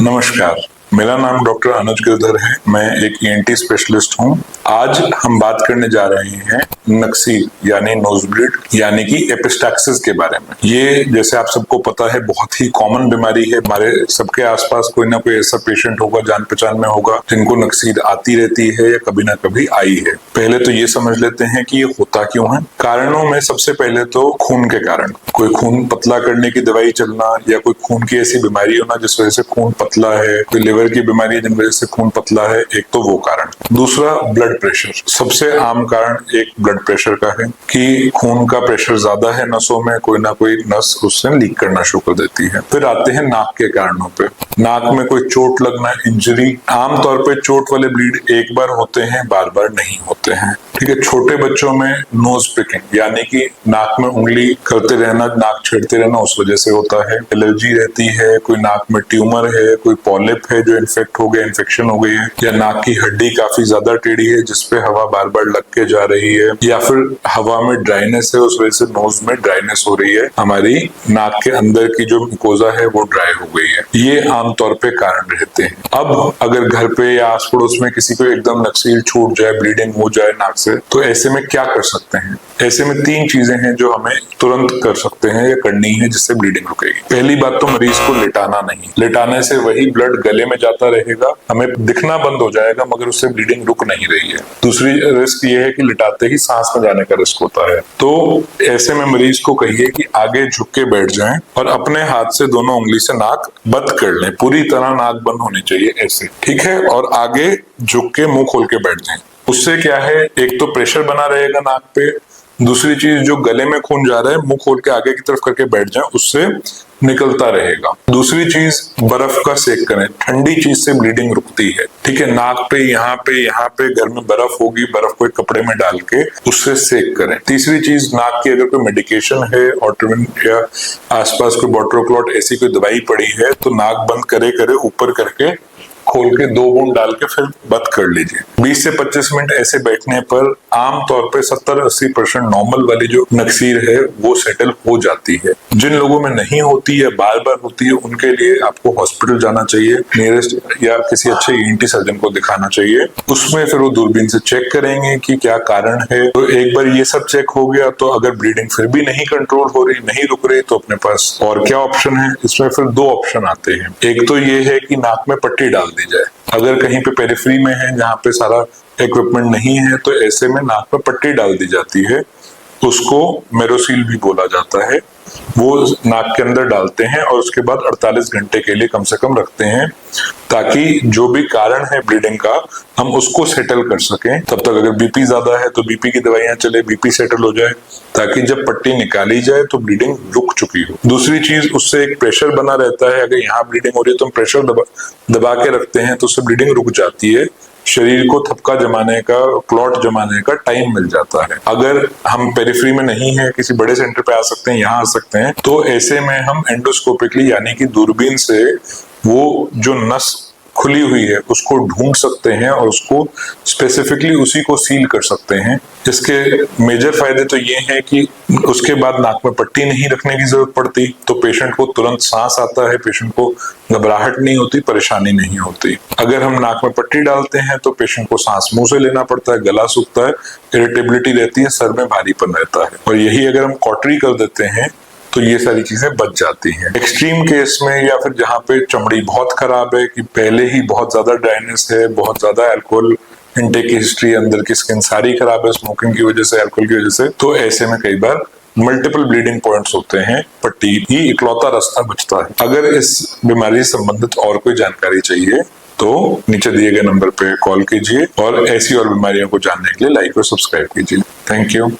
नमस्कार, मेरा नाम डॉक्टर अनुज गिरधर है। मैं एक ईएनटी स्पेशलिस्ट हूँ। आज हम बात करने जा रहे हैं नक्सील यानी नोज ब्लीड यानी कि एपिस्टैक्सिस के बारे में। ये जैसे आप सबको पता है बहुत ही कॉमन बीमारी है। हमारे सबके आसपास कोई ना कोई ऐसा पेशेंट होगा, जान पहचान में होगा, जिनको नक्सील आती रहती है या कभी ना कभी आई है। पहले तो ये समझ लेते हैं कि ये होता क्यों है। कारणों में सबसे पहले तो खून के कारण, कोई खून पतला करने की दवाई चलना या कोई खून की ऐसी बीमारी होना जिस वजह से खून पतला है, कोई लिवर की बीमारी है जिन वजह से खून पतला है, एक तो वो कारण। दूसरा ब्लड प्रेशर। सबसे आम कारण एक ब्लड प्रेशर का है कि खून का प्रेशर ज्यादा है नसों में, कोई ना कोई नस उससे लीक करना शुरू कर देती है। फिर आते हैं नाक के कारणों पे। नाक में कोई चोट लगना, इंजरी। आमतौर पे चोट वाले ब्लीड एक बार होते हैं, बार बार नहीं होते हैं। ठीक है। छोटे बच्चों में नोज पिकिंग यानी कि नाक में उंगली करते रहना, नाक छेड़ते रहना, उस वजह से होता है। एलर्जी रहती है, कोई नाक में ट्यूमर है, कोई पॉलिप है जो इन्फेक्ट हो गया, इन्फेक्शन हो गई है, या नाक की हड्डी काफी ज्यादा टेढ़ी है जिसपे हवा बार बार लग के जा रही है, या फिर हवा में ड्राइनेस है, उस वजह से नोज में ड्राइनेस हो रही है, हमारी नाक के अंदर की जो म्यूकोजा है वो ड्राई हो गई है। ये आमतौर पे कारण रहते हैं। अब अगर घर पे या आस पड़ोस में किसी को एकदम नक्सील छूट जाए, ब्लीडिंग हो जाए नाक से, तो ऐसे में क्या कर सकते हैं? ऐसे में 3 चीजें हैं जो हमें तुरंत कर सकते हैं या करनी है जिससे ब्लीडिंग रुकेगी। पहली बात तो मरीज को लिटाना नहीं। लिटाने से वही ब्लड गले में जाता रहेगा, हमें दिखना बंद हो जाएगा मगर उससे ब्लीडिंग रुक नहीं रही है। दूसरी रिस्क ये है कि लिटाते ही सांस में जाने का रिस्क होता है। तो ऐसे में मरीज को कहिए कि आगे झुक के बैठ जाएं और अपने हाथ से दोनों उंगली से नाक बंद कर लें। पूरी तरह नाक बंद होनी चाहिए ऐसे, ठीक है, और आगे झुक के मुंह खोल के बैठ जाएं। उससे क्या है, एक तो प्रेशर बना रहेगा नाक पे, दूसरी चीज जो गले में खून जा रहा है मुंह खोल के आगे की तरफ करके बैठ जाएं, उससे निकलता रहेगा। दूसरी चीज, बर्फ का सेक करें। ठंडी चीज से ब्लीडिंग रुकती है। ठीक है। नाक पे, यहाँ पे घर में बर्फ होगी, बर्फ को एक कपड़े में डाल के उससे सेक करें। तीसरी चीज, नाक की अगर कोई मेडिकेशन है ऑर्ट्रिविन या आसपास कोई बॉटल क्लॉट ऐसी कोई दवाई पड़ी है तो नाक बंद करे ऊपर करके खोल के 2 बूंद डाल के फिर बंद कर लीजिए। 20 से 25 मिनट ऐसे बैठने पर आमतौर पे 70-80% नॉर्मल वाली जो नक्सीर है वो सेटल हो जाती है। जिन लोगों में नहीं होती है, बार बार होती है, उनके लिए आपको हॉस्पिटल जाना चाहिए, नियरेस्ट, या किसी अच्छे ईएनटी सर्जन को दिखाना चाहिए। उसमें फिर वो दूरबीन से चेक करेंगे कि क्या कारण है। तो एक बार ये सब चेक हो गया तो अगर ब्लीडिंग फिर भी नहीं कंट्रोल हो रही, नहीं रुक रही, तो अपने पास और क्या ऑप्शन है? इसमें फिर 2 ऑप्शन आते हैं। एक तो ये है कि नाक में पट्टी डाल दी जाए। अगर कहीं पे पेरिफेरी में है जहाँ पे सारा इक्विपमेंट नहीं है तो ऐसे में नाक में पट्टी डाल दी जाती है। उसको मेरोसील भी बोला जाता है। वो नाक के अंदर डालते हैं और उसके बाद 48 घंटे के लिए कम से कम रखते हैं ताकि जो भी कारण है ब्लीडिंग का हम उसको सेटल कर सकें। तब तक अगर बीपी ज्यादा है तो बीपी की दवाइयां चले, बीपी सेटल हो जाए, ताकि जब पट्टी निकाली जाए तो ब्लीडिंग रुक चुकी हो। दूसरी चीज, उससे एक प्रेशर बना रहता है। अगर यहाँ ब्लीडिंग हो रही है तो हम प्रेशर दबा के रखते हैं तो उससे ब्लीडिंग रुक जाती है। शरीर को थपका जमाने का, क्लॉट जमाने का टाइम मिल जाता है। अगर हम पेरिफेरी में नहीं है, किसी बड़े सेंटर पे आ सकते हैं, यहाँ आ सकते हैं, तो ऐसे में हम एंडोस्कोपिकली यानी कि दूरबीन से वो जो नस खुली हुई है उसको ढूंढ सकते हैं और उसको स्पेसिफिकली उसी को सील कर सकते हैं। इसके मेजर फायदे तो ये हैं कि उसके बाद नाक में पट्टी नहीं रखने की जरूरत पड़ती, तो पेशेंट को तुरंत सांस आता है, पेशेंट को घबराहट नहीं होती, परेशानी नहीं होती। अगर हम नाक में पट्टी डालते हैं तो पेशेंट को सांस मुंह से लेना पड़ता है, गला सूखता है, इरिटेबिलिटी रहती है, सर में भारीपन रहता है। और यही अगर हम कॉटरी कर देते हैं तो ये सारी चीजें बच जाती हैं। एक्सट्रीम केस में या फिर जहाँ पे चमड़ी बहुत खराब है, कि पहले ही बहुत ज्यादा ड्राइनेस है, बहुत ज्यादा अल्कोहल इनटेक की हिस्ट्री, अंदर की स्किन सारी खराब है स्मोकिंग की वजह से, अल्कोहल की वजह से, तो ऐसे में कई बार मल्टीपल ब्लीडिंग पॉइंट्स होते हैं। पट्टी ही इकलौता रास्ता बचता है। अगर इस बीमारी से संबंधित और कोई जानकारी चाहिए तो नीचे दिए गए नंबर पे कॉल कीजिए और ऐसी और बीमारियों को जानने के लिए लाइक और सब्सक्राइब कीजिए। Thank you.